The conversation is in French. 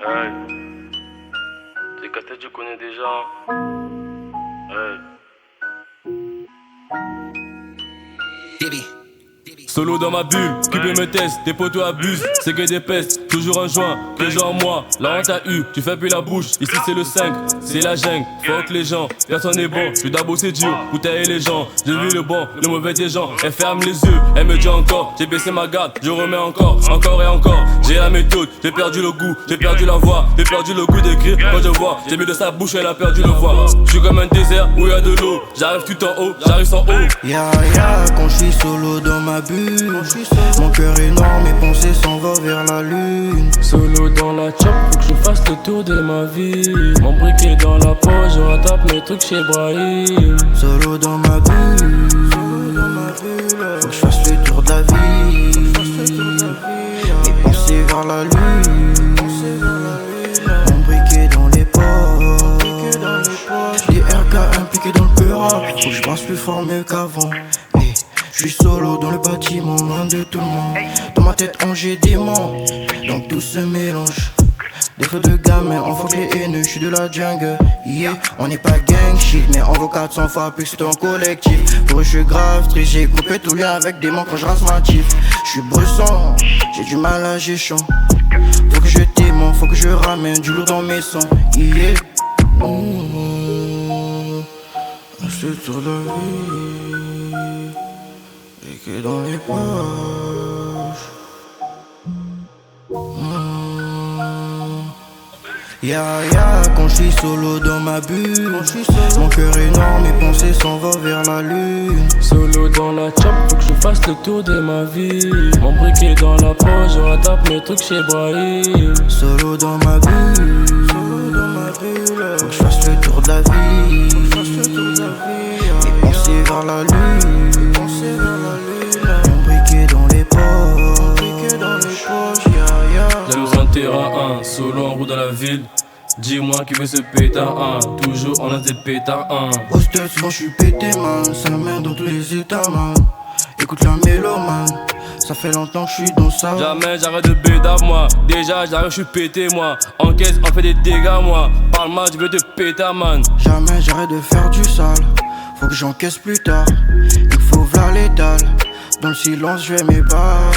Hey, tes casse tu connais déjà. Hey. Solo dans ma bulle, Cupid me teste, tes potos abusent, c'est que des pestes, toujours un joint, que genre moi, la honte a eu, tu fais plus la bouche, ici c'est le 5, c'est la jungle, fuck les gens, personne n'est bon, je dois bosser dur, pour tailler les gens, j'ai vu le bon, le mauvais des gens, elle ferme les yeux, elle me dit encore, j'ai baissé ma garde, je remets encore et encore, j'ai la méthode, j'ai perdu le goût, j'ai perdu la voix, j'ai perdu le goût d'écrire, quand je vois, j'ai mis de sa bouche, elle a perdu le voix, je suis comme un désert où y a de l'eau, j'arrive tout en haut, j'arrive sans haut. Ya quand je suis solo dans ma bulle, mon cœur énorme, mes pensées s'envolent vers la lune. Solo dans la chop, faut que je fasse le tour de ma vie. Mon briquet dans la poche, je rattrape mes trucs chez Brahim. Solo dans ma bulle, faut que je fasse le tour de la vie. Mes pensées vers la lune, mon briquet dans les poches. Les RK impliqués dans le peur, faut que je brasse plus fort mieux qu'avant. Je suis solo dans le bâtiment, loin de tout le monde. Dans ma tête, on j'ai des démons, donc tout se mélange. Des feux de gamin, on fuck les haineux, j'suis de la jungle. Yeah, on n'est pas gang shit, mais on vaut 400 fois plus que ton collectif. Pour eux, j'suis grave triste, j'ai coupé tout lien avec des mots quand j'rase ma tif. J'suis bresson, j'ai du mal à géchant. Faut que je t'aime, faut que je ramène du lourd dans mes sons. Yeah, c'est tour de la vie. Et que dans les poches. Quand je suis solo dans ma bulle, mon cœur énorme, mes pensées s'envolent vers la lune. Solo dans la chop, faut que je fasse le tour de ma vie. Mon briquet dans la poche, je rattrape mes trucs chez Brahim. Solo dans ma bulle, faut que je fasse le tour de la vie. Mes pensées vers la lune, mon briquet dans les poches. Je nous en terrain 1, solo en route dans la ville. Dis-moi qui veut se péter un, toujours on a des pétards un. Au stade souvent j'suis pété man, ça la merde dans tous les états man. Écoute la mélo man, ça fait longtemps que j'suis dans ça. Jamais j'arrête de bédard moi, déjà j'arrive j'suis pété moi. Encaisse, on fait des dégâts moi, parle mal je veux te péter man. Jamais j'arrête de faire du sale, faut que j'encaisse plus tard. Il faut v'là l'étal, dans le silence j'vais mes balles.